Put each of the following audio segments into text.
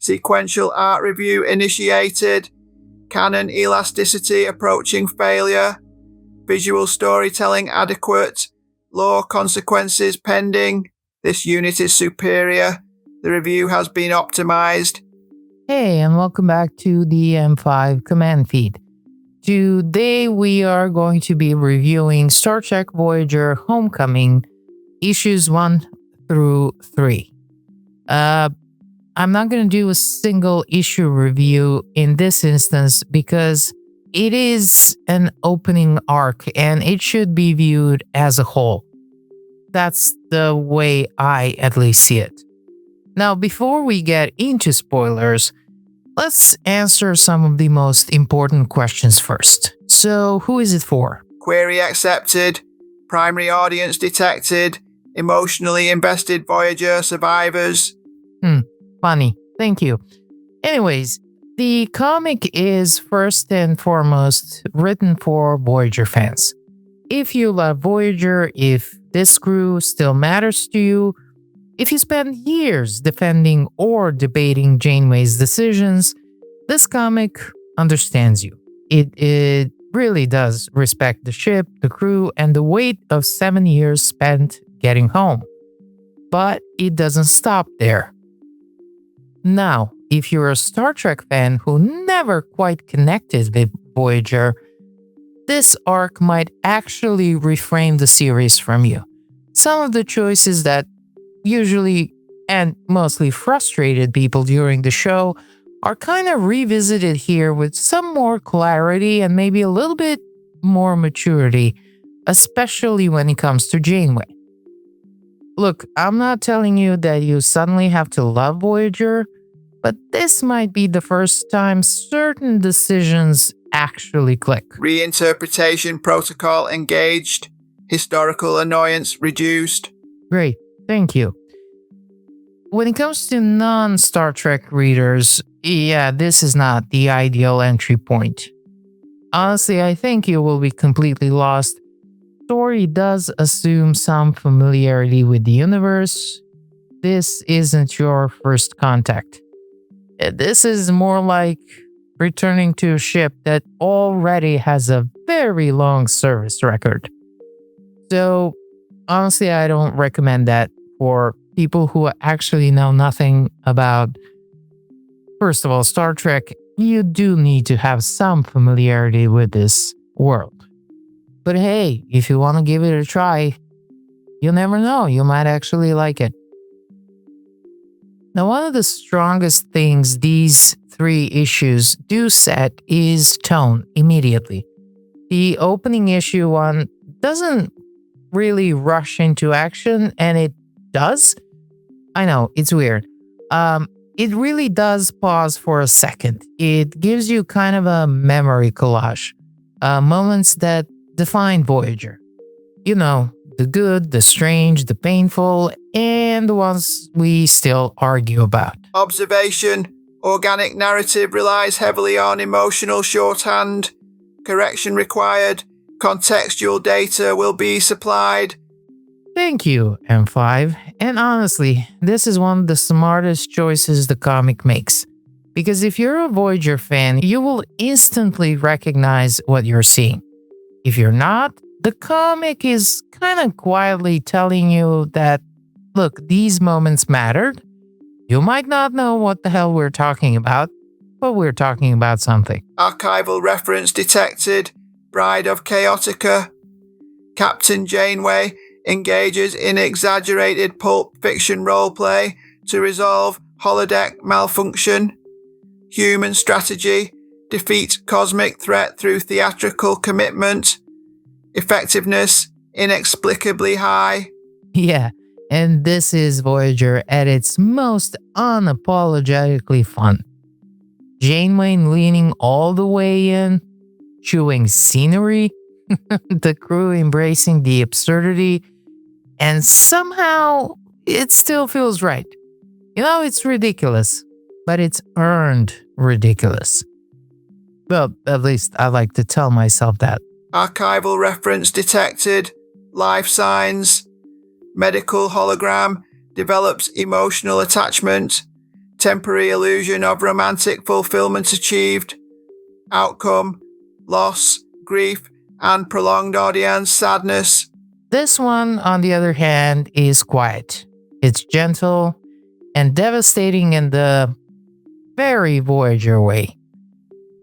Sequential art review initiated. Canon elasticity approaching failure. Visual storytelling adequate. Lore consequences pending. This unit is superior. The review has been optimized. Hey, and welcome back to the M5 command feed. Today we are going to be reviewing Star Trek Voyager Homecoming, issues 1 through 3. I'm not going to do a single issue review in this instance because it is an opening arc and it should be viewed as a whole. That's the way I at least see it. Now, before we get into spoilers, let's answer some of the most important questions first. So, who is it for? Query accepted. Primary audience detected. Emotionally invested Voyager survivors. Funny. Thank you. Anyways, the comic is first and foremost written for Voyager fans. If you love Voyager, if this crew still matters to you, if you spend years defending or debating Janeway's decisions, this comic understands you. It really does respect the ship, the crew, and the weight of 7 years spent getting home. But it doesn't stop there. Now, if you're a Star Trek fan who never quite connected with Voyager, this arc might actually reframe the series from you. Some of the choices that usually and mostly frustrated people during the show are kind of revisited here with some more clarity and maybe a little bit more maturity, especially when it comes to Janeway. Look, I'm not telling you that you suddenly have to love Voyager, but this might be the first time certain decisions actually click. Reinterpretation protocol engaged. Historical annoyance reduced. Great, thank you. When it comes to non-Star Trek readers, yeah, this is not the ideal entry point. Honestly, I think you will be completely lost. Story does assume some familiarity with the universe. This isn't your first contact. This is more like returning to a ship that already has a very long service record. So, honestly, I don't recommend that for people who actually know nothing about, first of all, Star Trek. You do need to have some familiarity with this world. But hey, if you want to give it a try, you never know, you might actually like it. Now, one of the strongest things these 3 issues do set is tone immediately. The opening issue 1 doesn't really rush into action, and it does. I know, it's weird. It really does pause for a second. It gives you kind of a memory collage. Moments that define Voyager. You know, the good, the strange, the painful, and the ones we still argue about. Observation. Organic narrative relies heavily on emotional shorthand. Correction required. Contextual data will be supplied. Thank you, M5. And honestly, this is one of the smartest choices the comic makes. Because if you're a Voyager fan, you will instantly recognize what you're seeing. If you're not, the comic is kind of quietly telling you that, look, these moments mattered. You might not know what the hell we're talking about, but we're talking about something. Archival reference detected. Bride of Chaotica. Captain Janeway engages in exaggerated pulp fiction roleplay to resolve holodeck malfunction. Human strategy. Defeat cosmic threat through theatrical commitment. Effectiveness inexplicably high. Yeah, and this is Voyager at its most unapologetically fun. Janeway leaning all the way in, chewing scenery, the crew embracing the absurdity, and somehow it still feels right. You know, it's ridiculous, but it's earned ridiculous. Well, at least I like to tell myself that. Archival reference detected. Life signs. Medical hologram develops emotional attachment. temporary illusion of romantic fulfillment achieved, outcome, loss, grief, and prolonged audience sadness. This one, on the other hand, is quiet. It's gentle and devastating in the very Voyager way.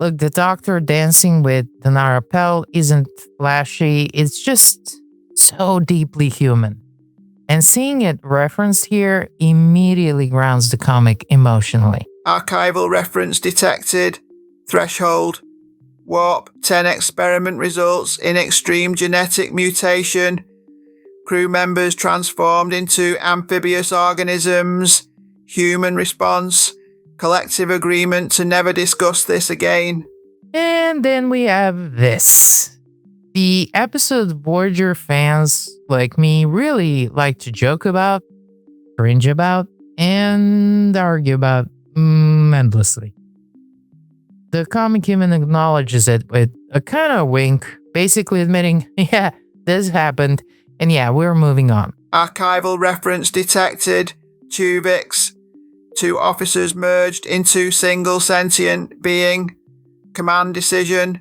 Look, the Doctor dancing with the Narapel isn't flashy, it's just so deeply human. And seeing it referenced here immediately grounds the comic emotionally. Archival reference detected, threshold, warp 10 experiment results in extreme genetic mutation, crew members transformed into amphibious organisms, human response, collective agreement to never discuss this again. And then we have this. The episode Voyager fans like me really like to joke about, cringe about, and argue about endlessly. The comic even acknowledges it with a kind of wink, basically admitting, yeah, this happened, and yeah, we're moving on. Archival reference detected, Tuvix, 2 officers merged into single sentient being, command decision,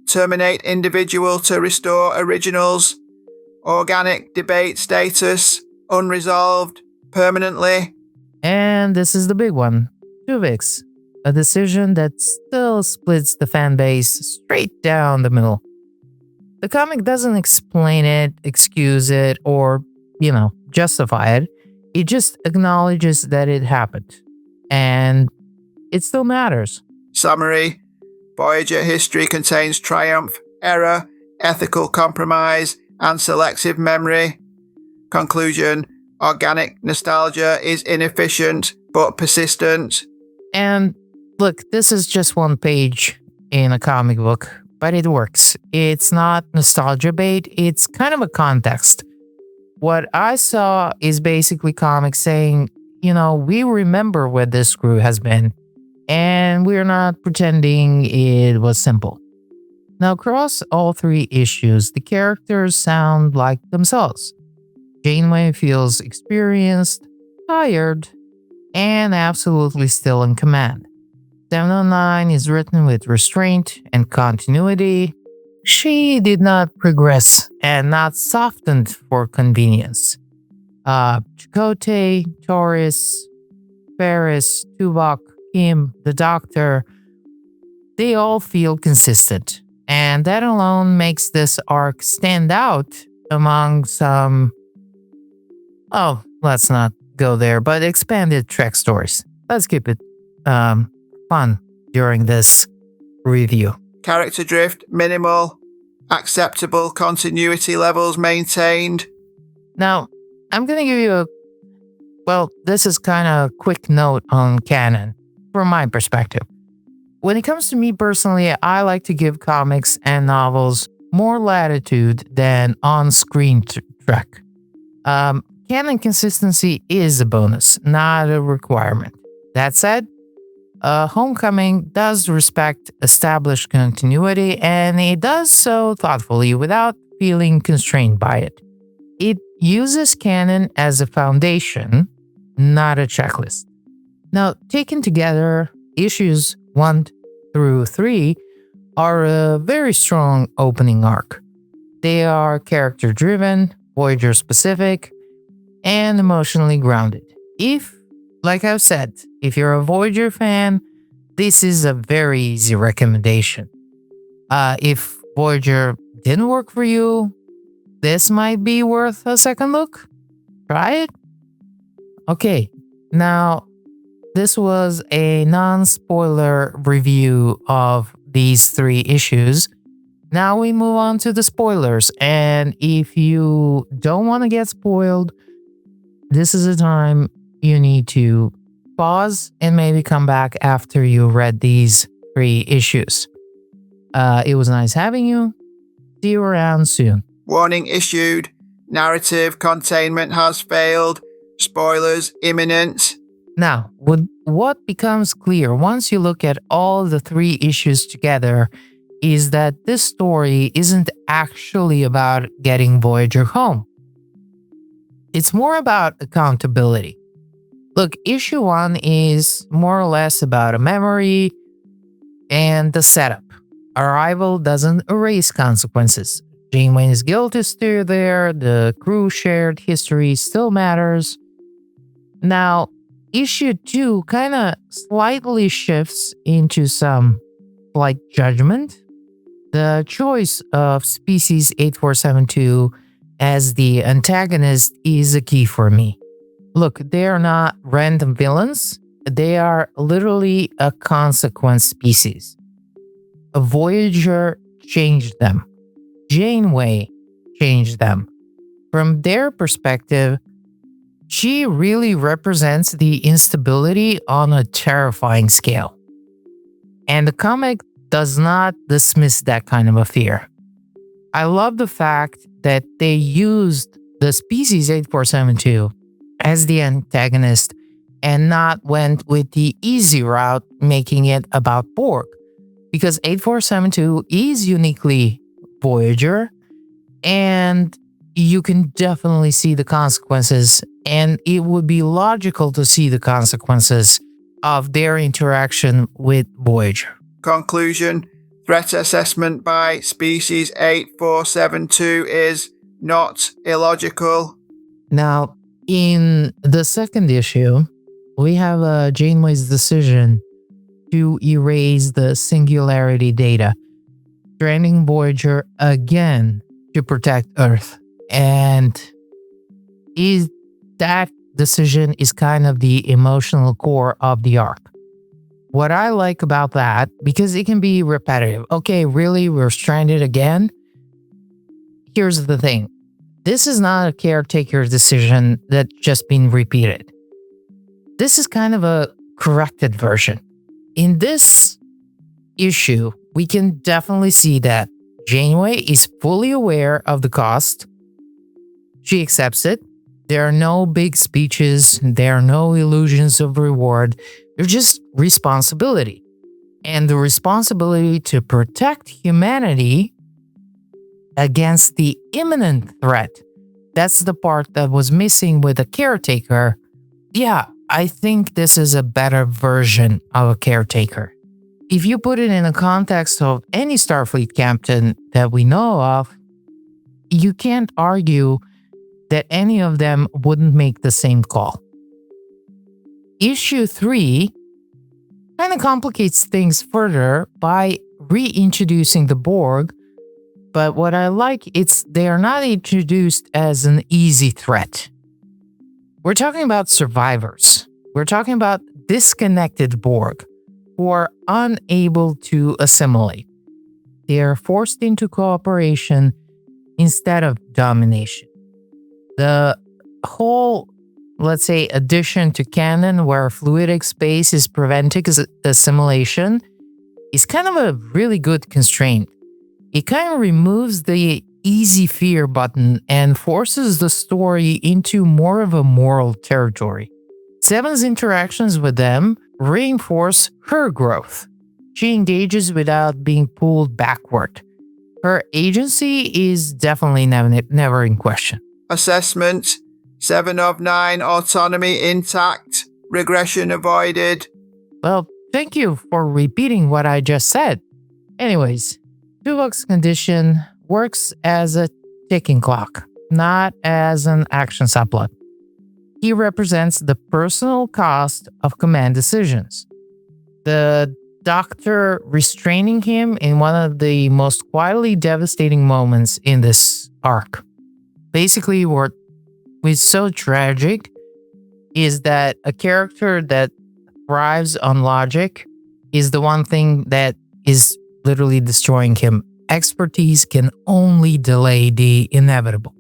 terminate individual to restore originals, organic debate status, unresolved, permanently. And this is the big one, Tuvix, a decision that still splits the fan base straight down the middle. The comic doesn't explain it, excuse it, or, justify it. It just acknowledges that it happened. And it still matters. Summary: Voyager history contains triumph, error, ethical compromise, and selective memory. Conclusion: organic nostalgia is inefficient but persistent. And look, this is just one page in a comic book, but it works. It's not nostalgia bait, it's kind of a context. What I saw is basically comics saying, we remember where this crew has been, and we're not pretending it was simple. Now, across all 3 issues, the characters sound like themselves. Janeway feels experienced, tired, and absolutely still in command. 709 is written with restraint and continuity. She did not progress and not softened for convenience. Chakotay, Taurus, Ferris, Tuvok, Kim, the Doctor, they all feel consistent. And that alone makes this arc stand out among some, let's not go there, but expanded Trek stories. Let's keep it fun during this review. Character drift minimal, acceptable continuity levels maintained. Now, I'm going to give you this is kind of a quick note on canon from my perspective. When it comes to me personally, I like to give comics and novels more latitude than on-screen Trek. Canon consistency is a bonus, not a requirement. That said, Homecoming does respect established continuity, and it does so thoughtfully without feeling constrained by it. It uses canon as a foundation, not a checklist. Now, taken together, issues 1 through 3 are a very strong opening arc. They are character-driven, Voyager-specific, and emotionally grounded. Like I've said, if you're a Voyager fan, this is a very easy recommendation. If Voyager didn't work for you, this might be worth a second look. Try it. Okay, now this was a non-spoiler review of these 3 issues. Now we move on to the spoilers, and if you don't want to get spoiled, this is a time you need to pause and maybe come back after you read these 3 issues. It was nice having you. See you around soon. Warning issued. Narrative containment has failed. Spoilers imminent. Now, what becomes clear once you look at all the 3 issues together is that this story isn't actually about getting Voyager home. It's more about accountability. Look, issue 1 is more or less about a memory and the setup. Arrival doesn't erase consequences. Janeway's guilt is still there, the crew shared history still matters. Now, issue 2 kind of slightly shifts into some slight judgment. The choice of species 8472 as the antagonist is a key for me. Look, they are not random villains. They are literally a consequence species. A Voyager changed them. Janeway changed them. From their perspective, she really represents the instability on a terrifying scale. And the comic does not dismiss that kind of a fear. I love the fact that they used the species 8472 as the antagonist and not went with the easy route, making it about Borg. Because 8472 is uniquely Voyager, and you can definitely see the consequences, and it would be logical to see the consequences of their interaction with Voyager. Conclusion: threat assessment by species 8472 is not illogical. Now, in the second issue, we have Janeway's decision to erase the singularity data, stranding Voyager again to protect Earth. And that decision is kind of the emotional core of the arc. What I like about that, because it can be repetitive. Okay, really, we're stranded again? Here's the thing. This is not a caretaker decision that's just been repeated. This is kind of a corrected version. In this issue, we can definitely see that Janeway is fully aware of the cost. She accepts it. There are no big speeches. There are no illusions of reward. There's just responsibility. And the responsibility to protect humanity against the imminent threat. That's the part that was missing with a caretaker. Yeah, I think this is a better version of a caretaker. If you put it in the context of any Starfleet captain that we know of, you can't argue that any of them wouldn't make the same call. Issue 3 kind of complicates things further by reintroducing the Borg, but what I like is they are not introduced as an easy threat. We're talking about survivors. We're talking about disconnected Borg who are unable to assimilate. They are forced into cooperation instead of domination. The whole, let's say, addition to canon where fluidic space is preventing assimilation is kind of a really good constraint. It kind of removes the easy fear button and forces the story into more of a moral territory. Seven's interactions with them reinforce her growth. She engages without being pulled backward. Her agency is definitely never in question. Assessment: 7 of 9, autonomy intact, regression avoided. Well, thank you for repeating what I just said. Anyways, Tuvok's condition works as a ticking clock, not as an action subplot. He represents the personal cost of command decisions. The doctor restraining him in one of the most quietly devastating moments in this arc. Basically, what is so tragic is that a character that thrives on logic is the one thing that is literally destroying him. Expertise can only delay the inevitable.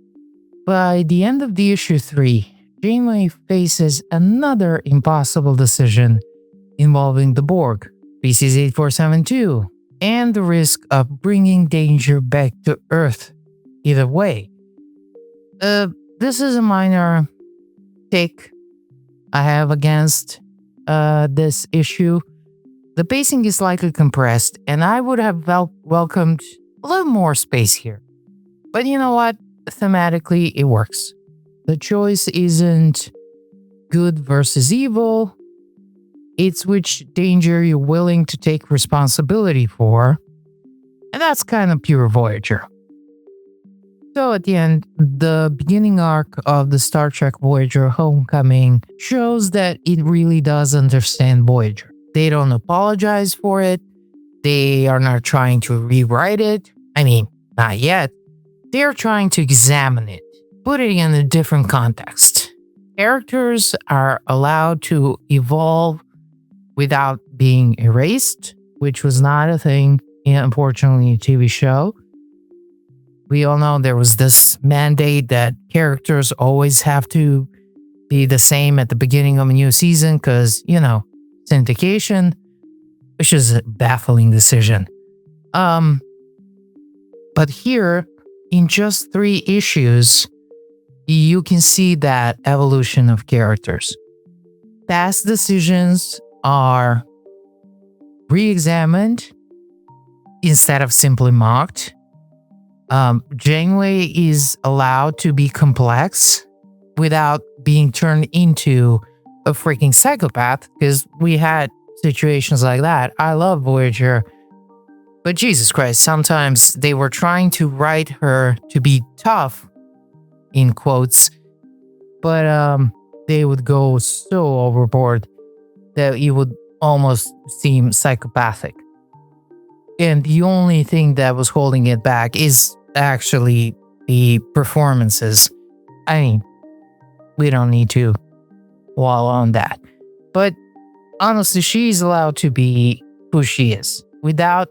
By the end of the issue 3, Janeway faces another impossible decision involving the Borg, species 8472, and the risk of bringing danger back to Earth. Either way, this is a minor take I have against this issue. The pacing is slightly compressed, and I would have welcomed a little more space here. But you know what? Thematically, it works. The choice isn't good versus evil. It's which danger you're willing to take responsibility for. And that's kind of pure Voyager. So at the end, the beginning arc of the Star Trek Voyager Homecoming shows that it really does understand Voyager. They don't apologize for it. They are not trying to rewrite it. I mean, not yet. They're trying to examine it, put it in a different context. Characters are allowed to evolve without being erased, which was not a thing, unfortunately, in a TV show. We all know there was this mandate that characters always have to be the same at the beginning of a new season because, syndication, which is a baffling decision. But here, in just 3 issues, you can see that evolution of characters. Past decisions are re-examined instead of simply mocked. Janeway is allowed to be complex without being turned into a freaking psychopath, because we had situations like that. I love Voyager, but Jesus Christ, sometimes they were trying to write her to be tough, in quotes, but they would go so overboard that it would almost seem psychopathic. And the only thing that was holding it back is actually the performances. I mean, we don't need to wallow on that. But honestly, she's allowed to be who she is without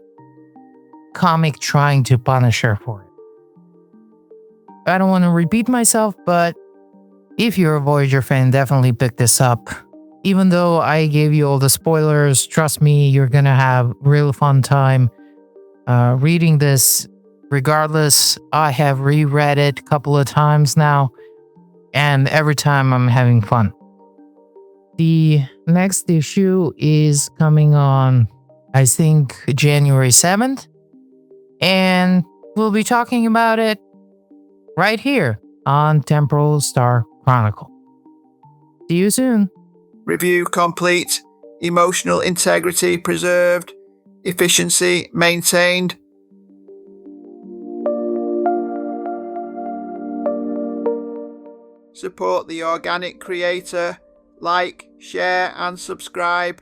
comic trying to punish her for it. I don't want to repeat myself, but if you're a Voyager fan, definitely pick this up. Even though I gave you all the spoilers, trust me, you're gonna have real fun time reading this. Regardless, I have reread it a couple of times now, and every time I'm having fun. The next issue is coming on, I think, January 7th, and we'll be talking about it right here on Temporal Star Chronicle. See you soon. Review complete. Emotional integrity preserved. Efficiency maintained. Support the organic creator. Like, share and subscribe.